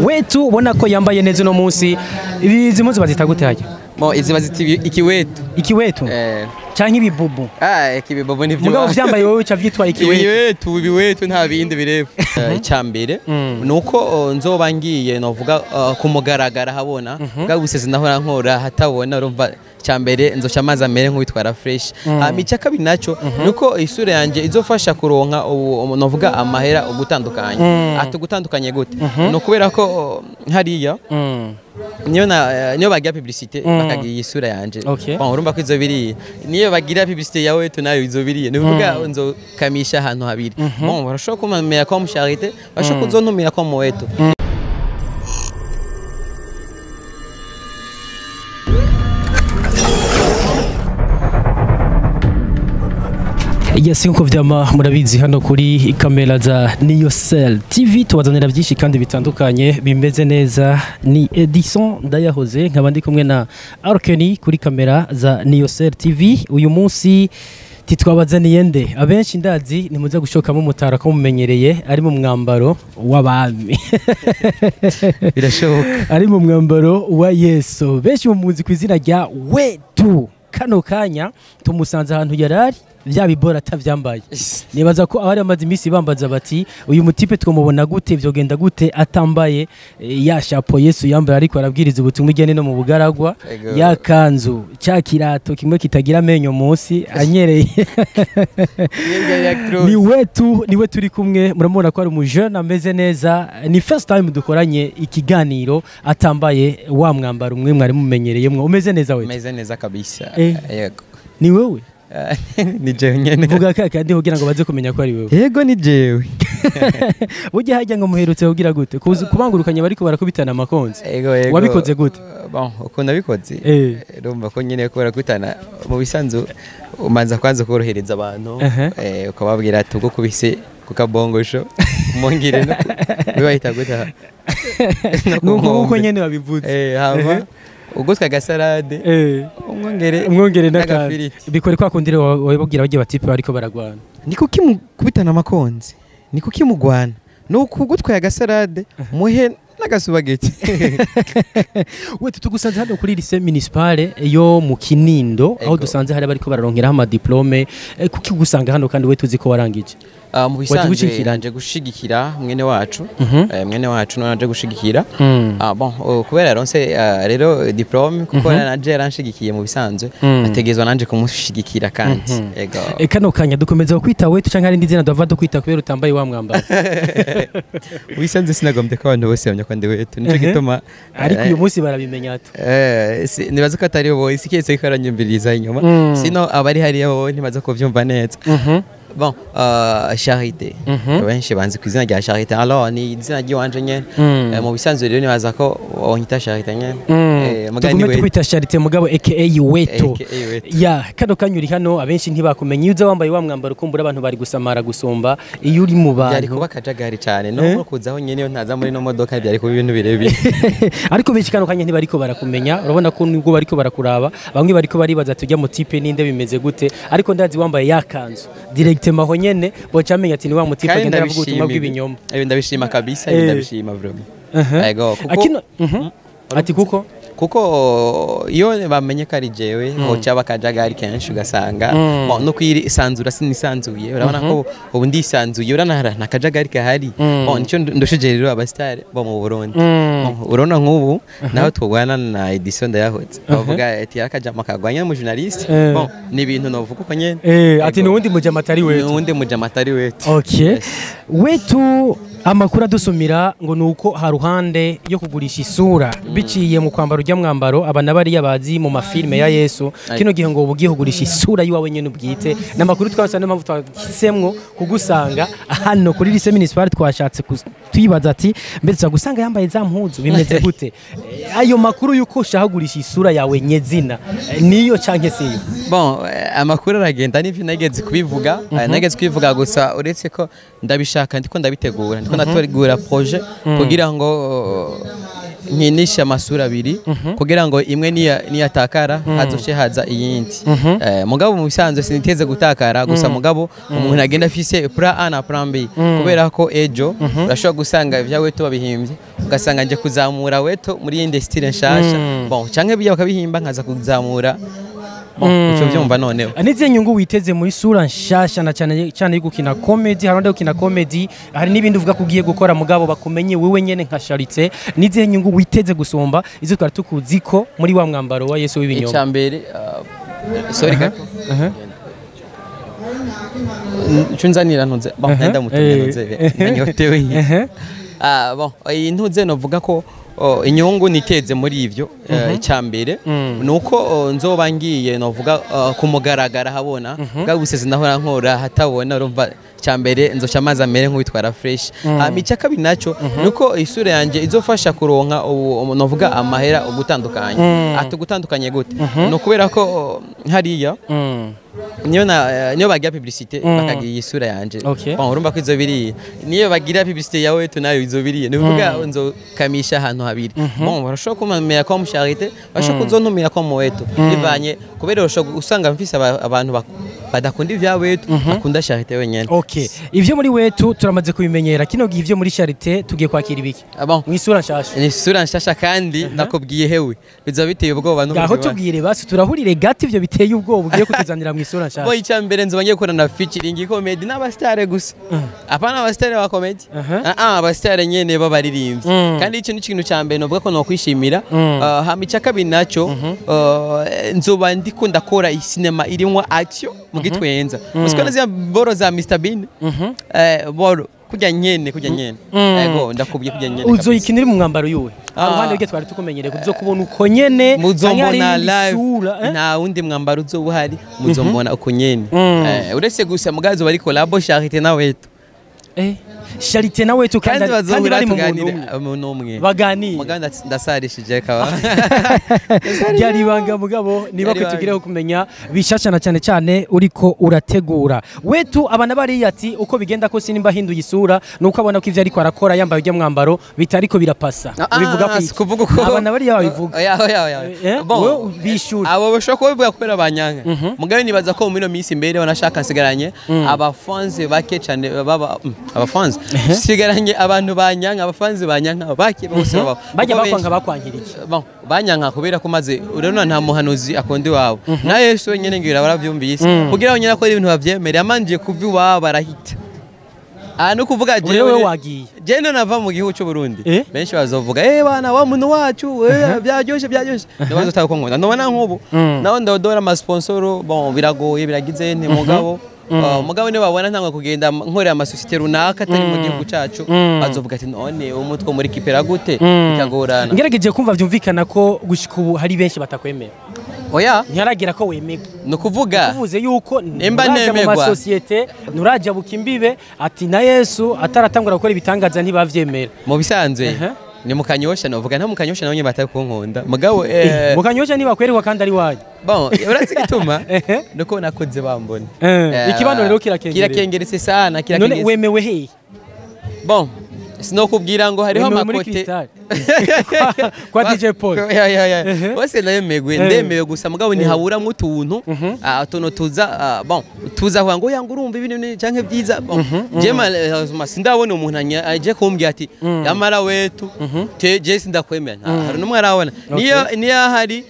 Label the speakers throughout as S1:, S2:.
S1: Wetu ubona ko yambaye neza no munsi izi mpuzu bazita gute hajya
S2: izi bazita
S1: ikiwetu canke ibibubu
S2: ikibibubu ni
S1: mugabo vyambaye wowe uca vyitwa
S2: ibiwetu nta bindi bireba icyambere nuko nzoba ngiye novuga kumugaragara habona bwaguseze nahora nkora hatabona urumva cyambere nzoca amazi amere nk'uwitwara fresh amica kabiri naco nuko isura yanje izofasha kuronka novuga amahera ugutandukanye atugutandukanye gute no kubera ko hariya niyo bagira publicité bakagira isura yanje urumva ko izo biri niyo bagira publicité yawe tunayo izo biri nuvuga nzo kamisha ahantu habiri barashobora kumamera ko mu charité bashobora kuzontumira ko mu wetu
S1: Yes, nkuko vyama murabizi hano kuri kamera za Niyocell TV tubazanira byinshi kandi bitandukanye bimeze neza. Ni Edison Ndayahoze nkaba ndi kumwe na Arkeni kuri kamera za Niyocell TV. Uyu munsi titwabazaniye nde abenshi ndazi ni muze gushokamo umutara ko mumenyereye ari mu mwambaro w'abami
S2: birashoboka
S1: ari mu mwambaro wa Yesu benshi muzi kwizina rya Wetu. Kano kanya tumusanze ahantu yarari vya bibora atavyambaye nibaza ko abari amazi imisi bambaza bati uyu mutipe twomubona gute vyogenda gute atambaye ya chapeau Yesu yambaye ariko arabwiriza ubutumwa igene no mu bugaragwa ya kanzu cya kirato kimwe kitagira amenyo munsi anyereye ni we turi kumwe muramubona ko ari umujene ameze neza ni first time dukoranye ikiganiro atambaye wa mwambaro umwe mwari mumenyereyemwe umeze neza we
S2: umeze neza kabisa
S1: yego ni wewe
S2: ni jewe nyene
S1: vuga kandi kugira ngo baze kumenya ko ari wewe
S2: yego ni jewe
S1: uje hajya ngo muherutse kugira gute kubangurukanye bariko barakubitana amakonzi wabikoze gute
S2: bon uko nabikoze urumva ko nyene ko barakubitana mu bisanzu umanza kwanza korohereza abantu ukababwira ati ubwo kubise kukabongosho mongire no bibahita gute
S1: nuko nyene babivuze
S2: hama ugutwa gasalade
S1: umwongere nakandi bikore kwa kundire wababwira bagiye batipe bariko baragwana
S2: niko kimukubitana amakonzi niko kimugwana no kugutwa ya gasalade muhe nagasubageti
S1: wetu tugusanze hano kuri lycée municipale yo mu Kinindo aho dusanze hari bariko bararonkera ama diplome kuki gusanga hano kandi we tuzi ko warangije
S2: mu bisanzwe nanje gushigikira mwene wacu nanje gushigikira bon kubera ronse rero diplome kuko nanje yaranshigikiye mu bisanzwe ategezwa nanje kumushigikira kandi yego
S1: kano kanya dukomeza kwita we tucanka ari ndizina dava do kwita kubera utambaye wa mwambaro
S2: wisanze sinagombye ko abantu bose bamenya ko ndi wetu nico gituma
S1: ariko uyu munsi barabimenya to
S2: nibaza ko atari bo isiketse ko aranyumviriza inyuma sino abari hari bo ntibaza ko vyumva neza bon Charité benshi banzi kwizina rya Charité alors ni izina ry'iwanje nyene mu bisanzwe rero nibaza ko onyita Charité nyene
S1: mugani we twita Charité mugabo aka Wetu ya kano kanyuri hano abenshi ntibakumenye uza wambaye wa mwambaro kumbura abantu bari gusamara gusomba iyo uri mu bantu
S2: byari kuba kajagari cyane no kuzaho nyene yo ntaza muri no modoka byari kuba ibintu birebire
S1: ariko benshi kano kanya ntibariko barakumenya urabona ko nubwo bariko barakuraba bamwe bariko baribaza tujya mu type ninde bimeze gute ariko ndazi wambaye yakanzu direct maho nyene bocamenya ati ni wa mutipe agenda avuga ubutumwa bw'ibinyoma
S2: ndabishima kabisa ndabishima vraiment yego
S1: ati
S2: kuko iyo bamenye ko ari jewe hoca bakajagari kenshi ugasanga no kwisanzura sinisanzuye urabona ko ubu ndisanzuye urana nakajagari kahari nico ndoshije rero abastar bo mu Burundi urona nk'ubu naho twogwana na Edison Ndayahoze bavuga ati akajama kagwanya mu journaliste ni ibintu novuga uko nyene
S1: ati nuwundi mujamatari wetu okay wetu amakuru adusumira ngo nuko haruhande yo kugurisha isura biciye mu kwambaro rya mwambaro abana bari yabazi mu mafilme ya Yesu kino gihe ngo ubugiye kugurisha isura yiwawe nyene ubwite namakuru twasane mpamvu twakisemwo kugusanga hano kuri lycée municipale twashatse tuyibaza ati mbere gusanga yambaye za mpuzu bimeze gute ayo makuru yuko shahagurisha isura yawe nyezina niyo canke siyo
S2: bon amakuru aragenda n'ivyo nageze kubivuga gusa uretse ko ndabishaka ndiko ndabitegura natorigura projet kugira ngo nkinisha amasura abiri kugira ngo imwe niyatakara hazoce haza iyindi mugabo mu bisanzwe siniteze gutakara gusa mugabo umuntu agenda afise plan A na plan B kubera ko ejo urashobora gusanga ibya weto babihimbye ugasanga nje kuzamura weto muri yindi style nshasha bon canke biya bakabihimba nkaza kuzamura uco byumva noneho
S1: nize nyungu witeze muri sura nshasha na cyane gukina comedy harande gukina comedy hari nibindi uvuga kugiye gukora mugabo bakumenye wewe nyene nka Charité nize nyungu witeze gusomba izo twari tukuziko muri wa mwambaro wa Yesu w'ibinyoma
S2: icambere sorry gato chunzanira ntuze bon nda mutumye ntuze menyotewe bon intuze novuga ko inyungu niteze muri ivyo icambere nuko nzoba ngiye novuga kumugaragara habona bwabuseze nahora nkora hatabona urumva cyambere nzoca amazi amere nk'uwitwara fresh amica kabi naco nuko isura yanje izofasha kuronka novuga amahera ugutandukanye atugutandukanye gute no kubera ko hariya niyo bagira publicité bakagira isura yanje bon urumva ko izo biri niyo bagira publicité yawe tunayo izo biri nuvuga nzo kamisha ahantu habiri bon barashobora kumamera ko mu Charité bashobora kuzontumira ko mu wetu bivanye kubera urashobora usanga mfise abantu badakunda ivya wetu bakunda Charité wenyene
S1: ivyo muri wetu turamaze kubimenyera kino gihe ivyo muri Charité tugiye kwakira ibiki mu isura nshasha
S2: ni isura nshasha kandi nakubwiye hewe biza biteye ubwoba
S1: n'ubwo aho tubwire basi turahurire gati ivyo biteye ubwoba ugiye kutuzanira mu isura nshasha
S2: boy cyambere nzo bagiye gukora na featuring comedy n'abastare gusa apana abastare ba comedy abastare nyene babaririmbye kandi ico ni ikintu cyambere novuga ko no kwishimira hamica kabiri naco nzoba ndikunda kora isinema irimwa action mu gitwenza musikana zya boro za Mr Bean boro kujya nyene yego ndakubwiye kujya nyene
S1: uzoyikinira mu mwambaro yuwe abandi bige twari tukumenyereye kuzo kubona uko nyene
S2: muzombona live nta wundi mwambaro uzobuhari muzombona uko nyene uretse gusa mugazo bari collabo Charité na wetu
S1: Charité na wetu kandi
S2: bari mu umwe
S1: baganira
S2: muganda ndasarishije kaba
S1: byari banga mugabo niba kutugireho kumenya bishashana cyane uriko urategura wetu abana bari ati uko bigenda ko sinimba hinduye isura nuko abona ko ivyo ariko arakora yambaye ujya mwambaro bitariko birapasa bivuga ko abana bari yabivuga bon bishura
S2: abo bashaka kuvuga ko abanyanga mugabe nibaza ko mu minsi imbere banashaka nsigaranye abafanze bake cyane baba abafanze sigaranye abantu banyanka abafanzi banyanka bake bose
S1: bajya bakwankira iki
S2: bon banyanka kubera ko maze urabona nta muhanuzi akonde wabo na Yesu wenyene ngira baravyumvise kugira ngo nyina ko ibintu bavyemere amanje kuvi wabo barahita no kuvuga
S1: jewe wagiye
S2: jeno nava mu gihugu cy'u Burundi benshi bazovuga bana wa muntu wacu byaryoshe ndabazo tako nkunda ndobana nk'ubu naho ndodora ama sponsor bon biragoye biragize nte mugabo mugabo ne babona ntangwa kugenda nkorera amasosiyete runaka atari mu gihugu cacu bazovuga ati none umutwe muri kipera gute ikagorana
S1: ngerageje kumva vyumvikana ko gushika ubu hari benshi batakwemera
S2: oya
S1: ntiyaragira ko wemega
S2: no kuvuga
S1: uvuze yuko
S2: emba nemegwa
S1: mu masosiyete nuraja bukimbibe ati na Yesu ataratangura gukora ibitangaza ntibavyemera
S2: mu bisanzwe ni mukanyosha novuga nta mukanyosha nabonye batari kunkunda mugabo
S1: mukanyosha niba kwereka kandi ari waje
S2: bon urazi gituma nuko nakoze bambona
S1: ikibano rero
S2: kirakengeretse sana
S1: none wemewe he
S2: bon sinokubwira ngo hariho amakote
S1: kwa DJ Paul
S2: wose nayemegwe ndemewe gusa mugabo ntihabura mu tuntu tuza bon tuza aho ngo yanga urumva ibintu canke byiza jema sindabona umuntu aje kumbwira ati yamara wetu je sindakwemera hari numwe arabona niyo hari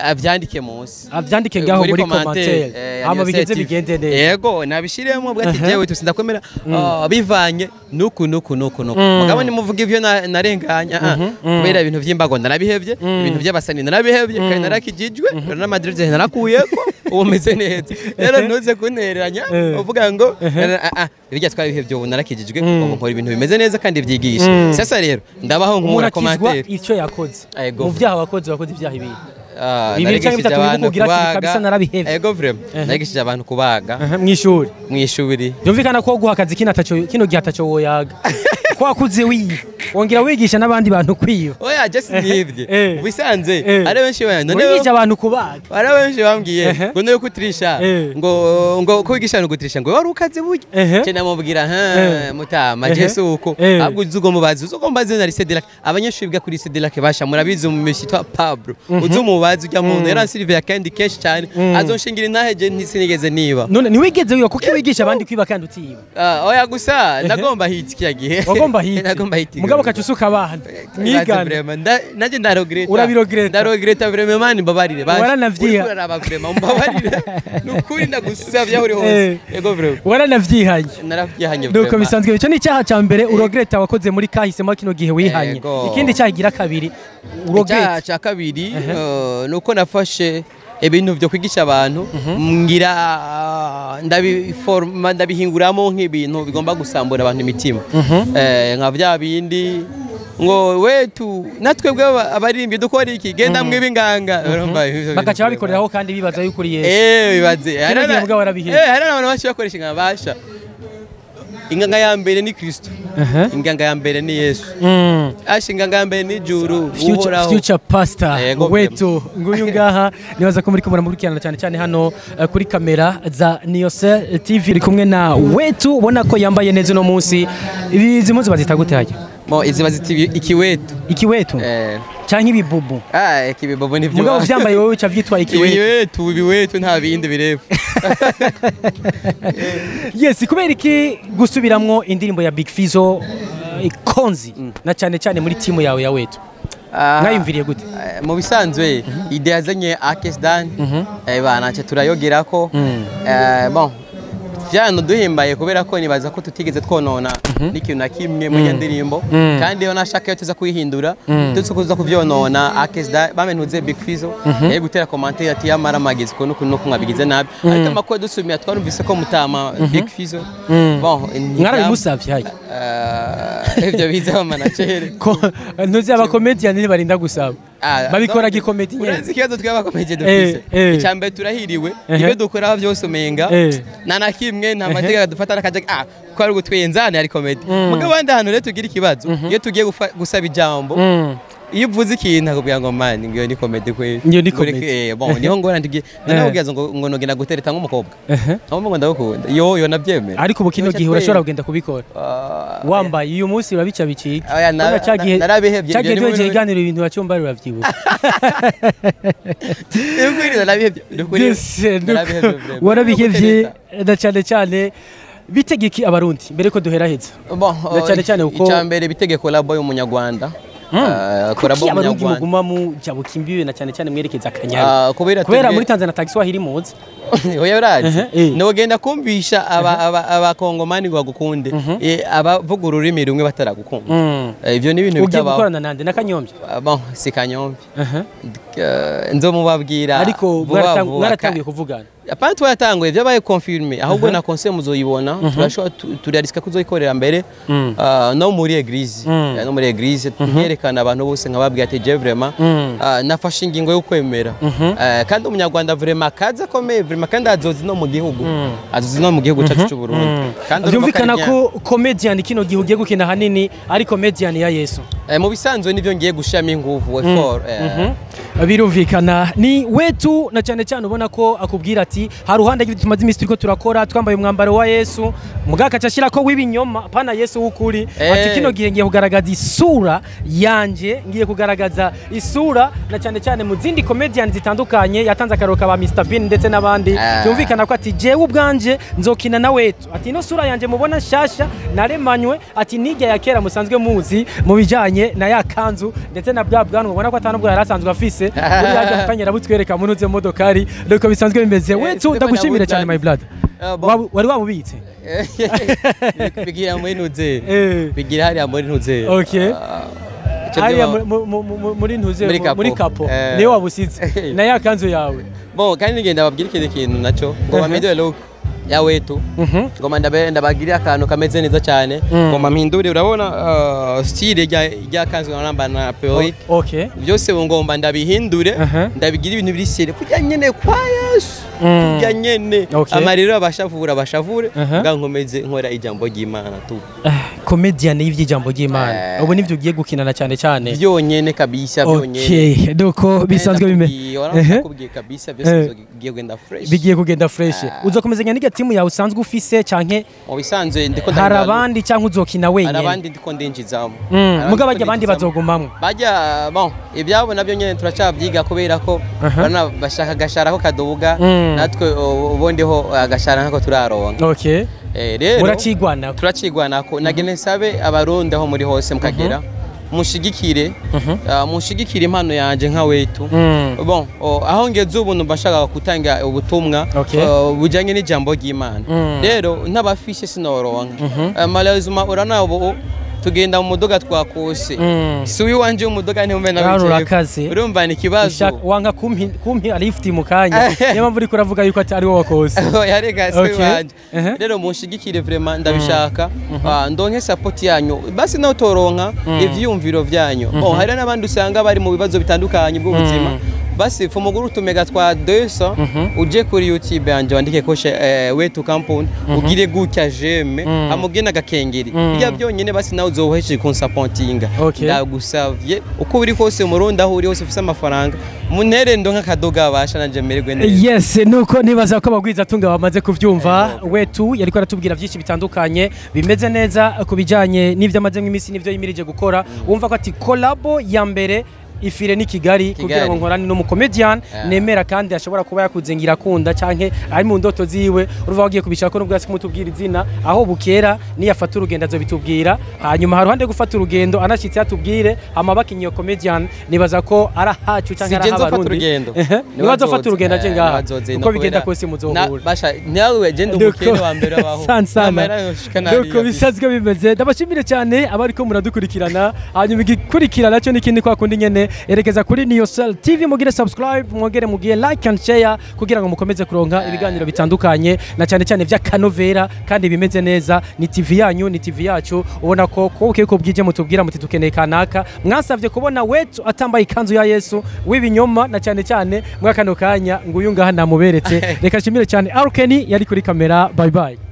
S2: avyandike munsi
S1: avyandike ngaho muri commentaire ama bigeze bigende neza
S2: yego nabishiremo bwati jewe tusindakwemera bivanye nuku mugabo nimuvuga ivyo narenganya kubera ibintu vy'imbago ndarabihevye ibintu by'abasani narabihevye kandi narakijijwe na Madrid narakuyeko ubu meze neza rero ntuze kuntereranya uvuga ngo ibijya twabihevye ubu narakijijwe ubu nkora ibintu bimeze neza kandi vyigisha sasa rero ndabaho nkura commentaire
S1: icyo yakoze mu vyaha wakoze ibyaha ibiri bibiri cyangwa bitatu bikugira ati kabisa narabihevye
S2: ego vraiment nagishije abantu kubaga
S1: mwishuri
S2: byumvikana
S1: ko guha akazi kino gihe ataco woyaga ko wakuze wiga wongera wigisha n'abandi bantu kwiba
S2: oya just nibye bisanze ari benshi bana
S1: wigisha abantu kubaga
S2: ari benshi bambwiye ngo no kutirisha ngo kwigisha no kutirisha ngo wari ukaze burya cyane namubwira mutama Yesu uko ahubwo uzugomubaza uzugombaze na Cedric abanyeshuri biga kuri Cedric basha murabizi mu mishitwa Pablo uzumubaza ujya mu ndera Silvia kandi kesh cyane azonshingira intaheje ntisinigeze niba
S1: none niwigeze wiga kuko wigisha abandi kwiba kandi utiba
S2: oya gusa ndagomba hiti kiyagihe
S1: wagomba hiti
S2: ndagomba hiti
S1: mugabo kacusuka abana mwigana
S2: naje ndarogreta
S1: ndarogreta
S2: vraiment mani mbabarire baje
S1: waranavyiha
S2: uraraba vraiment mbabarire nukuri ndagusavya uri hose ego vraiment
S1: waranavyihanye
S2: naravyihanye
S1: nuko bisanzwe bico ni cyaha ca mbere urogreta wakoze muri kahisemo kino gihe wihanye ikindi cyagira kabiri
S2: urogreta cya kabiri nuko nafashe ibintu byo kwigisha abantu ngira ndabihinguramo nk'ibintu bigomba gusambura abantu imitima nka bya bindi ngo wetu natwebwe abaririmbyi dukora iki genda mwiba inganga
S1: bagaca babikoreraho kandi bibaza yuko uri
S2: Yesu bibaze
S1: hari
S2: abantu benshi bakoresha nka basha inganga ya mbere ni Kristo inganga ya mbere ni Yesu inganga ya mbere ni juru
S1: future pastor wetu nguyu ngaha nibaza ko muri kumura mukurikirana cyane cyane hano kuri kamera za Niocel TV iri kumwe na wetu ubona ko yambaye neza no munsi izi muzi bazita gute hajya
S2: izi bazita
S1: ikiwetu canke ibibubu
S2: ikibibubu ni byo
S1: mugabo vyambaye wowe uca vyitwa
S2: ibiwetu nta bindi birefu
S1: yes kubera iki gusubiramwo indirimbo ya Big Fizzo ikonzi na cyane cyane muri timu yawe ya wetu mwayumviriye gute
S2: mu bisanzwe ide yazanye Akesdan bana cyo turayogerako bon vyano duhimbaye kubera ko nibaza ko tutigeze twonona n'ikintu na kimwe mu ndirimbo kandi yo nashaka yo tuza kuyihindura tutse kuza kuvyonona Akesda bamenuze Big Fizzo yari gutera commentaire ati yamara magize ko nuko mwabigize nabi ariko amakuru dusumira twarumvise ko mutama Big Fizzo bon
S1: mwarabimusavye hayi
S2: ivyo biza wa manager
S1: ko ntuzi aba comedian ni barinda gusaba babikora gikomedi nyene
S2: urazi kibazo twaba comedian dufise icambe turahiriwe ibyo dukora byose umenga nana kimwe nta mateka dufata nakaje ko ari gutwenzana ari comedy mugabo wanda hano rero tugira ikibazo iyo tugiye gusaba ijambo iyo uvuze ikintu akubwira ngo mani ngiyo ni comedy kwe
S1: ngiyo ni comedy
S2: bon niho ngora ndigiye nabubwiza ngo nogenda gutereta nk'umukobwa ahubwo ngo ndagukunda yo nabyemera
S1: ariko ubukino gihe urashobora kugenda kubikora wambaye uyu munsi urabica bicika
S2: narabihebye
S1: cyagiye twagiye iganira ibintu bacyumba biravyibuka warabihebye na cyane bitegeki abarundi mbere ko duheraheza
S2: cyane cyane uko icambere bitegeko labo y'umunyarwanda
S1: korabo umunyarwanda muguma mu jabuka imbibe na cyane mwerekeza akanyara kubera muri Tanzania taxi wahiri muzi
S2: oya uraje no genda kumvisha abakongomani ngo bagukunde abavuga ururimi rumwe bataragukunda ivyo ni ibintu
S1: bitaba ugiye gukorana nande nakanyombye
S2: bon si kanyombye nzomubabwira
S1: ariko mwaratangiye kuvugana
S2: apana twatanguye byabaye confirmé ahubwo na conseil muzoyibona turashobora turiariska kuzoyikorera mbere no muri église nyerekana abantu bose nkababwiye ati je vraiment nafashe ingingo yo kwemera kandi umunyarwanda vraiment kaza komeye vraiment kandi azozi no mu gihugu cyacu cy'u Burundi
S1: kandi byumvikana ko comedian kino gihugu giye gukina hanini ari comedian ya Yesu
S2: mu bisanzwe nivyo ngiye gushama inguvu effort
S1: birumvikana ni wetu na cyane ubona ko akubwira ati haruhande tumaze imisi turiko turakora twambaye umwambaro wa Yesu mugaka cyashira ko wibinyoma pana Yesu wukuri ati kino gihe ngiye kugaragaza isura yanje ngiye kugaragaza isura na cyane mu zindi comedian zitandukanye yatanze akaroka ba Mr Bean ndetse nabandi byumvikana ko ati jewe ubwanje nzokina na wetu ati no sura yanje mubona shasha naremanywe ati nijya ya kera musanzwe muzi mu bijanye na ya kanzu ndetse na bwa bwanwa ubona ko atanubwo yarasanzwe afise uri yaje mukanyera butwereka munuze modokari nuko bisanzwe bimeze wetu ndagushimira cyane my blood wari wabubitse
S2: bigira muri nuze bigira hari muri nuze
S1: okay hariya muri ntuze muri kapo niyo wabusize na ya kanzu yawe
S2: bon kandi ngenda babwira ikindi kintu naco ngo bamede look ya wetu ngoma ndabagirira akantu kameze neza cyane ngoma mpindure urabona style rya kanzu namba na peoid
S1: okay
S2: byose ngomba ndabihindure ndabigira ibintu biri sere kujya nyene kwaya Yesu kurya nyene amariro abashavure ngankomeze nkora ijambo ry'Imana tu
S1: comedian y'ivy'ijambo ry'Imana ubu nivyo ugiye gukinana cyane cyane
S2: byonyene kabisa byonyene
S1: okay doko bisanzwe
S2: kubwiye kabisa byose
S1: bigiye kugenda fresh uzokomezanya n'iga team yawe usanzwe ufise canke
S2: mu bisanzwe ndiko
S1: hari abandi canke uzokina wenyene
S2: hari abandi ndiko ndinjizamo
S1: muga bajya abandi bazogumamwe
S2: bajya bon ibyabo nabyo nyene turacabyiga kubera ko bana bashaka gashara ko kaduga natwe ubondeho agashara nkako turaronka
S1: okay
S2: rero
S1: muracigwana
S2: turacigwana ko nagene sabe abarundi aho muri hose mukagera mushigikire mushigikire impano yanje nka wetu bon aho ngeze ubu mbashaka gutanga ubutumwa bujanye n'ijambo ry'Imana rero ntabafishe sinoronka malazuma urana ubu tugenda mu mudoga twakose suwi wanje umudoga ni umena
S1: bicye
S2: urumva ni kibazo
S1: wanga kumpi alifti mukanya niyo mpamvu uri kuravuga yuko ari wowe wakose
S2: yarega suwi wanje rero mushigikire vraiment ndabishaka ndonke support yanyu basi no toronka ivyumviro vyanyu hari n'abandi usanga bari mu bibazo bitandukanye bw'ubuzima basi fumuguru tumega twa 200 uje kuri YouTube yanje wandike ko wetu compound ugire gutya jeme amugena gakengeri bya byonyene basi nawe uzoheshe consapontinga ndagusavye uko biri kose muronda aho uri hose ufise amafaranga muntere ndonka kadoga abasha nanje mererwe neza
S1: yes nuko nibaza ko abagwiza tunga bamaze kuvyumva wetu yariko aratubwira byinshi bitandukanye bimeze neza kubijanye n'ivyo amaze nk'imisi n'ivyo yimirije gukora wumva ko ati collabo ya mbere ifire ni Kigali kugira ngo nkorane no mu comedian nemera kandi ashobora kuba yakuzengira kunda canke ari mu ndoto ziwe uruva wagiye kubishaka no bwasi kumutubwira izina aho bukera ni yafata urugendo azobitubwira hanyuma haruhande gufata urugendo anashitse yatubwire amabakinyo comedian nibaza ko arahacu canke arahabarundi nibazo fata urugendo aje ngaha uko bigenda kose muzohura
S2: basha nawe genda umukene wa mbere abaho
S1: nuko bisazwe bimeze ndabashimire cyane abari ko muradukurikirana hanyuma igikurikirana cyo nikindi kwa kundi nyene erekeza kuri Niyosel TV mugire subscribe mwongere mugiye like and share kugira ngo mukomeze kuronka ibiganiro bitandukanye na cyane cyane vya kanovera kandi bimeze neza ni TV yanyu ni TV yacu ubona ko ko bwije mutubwira muti tukeneye kanaka mwasavye kubona wetu atambaye ikanzu ya Yesu w'ibinyoma na cyane cyane mwakano kanya nguyu ngaha namuberetse reka shimire cyane Arkeni yari kuri kamera bye bye.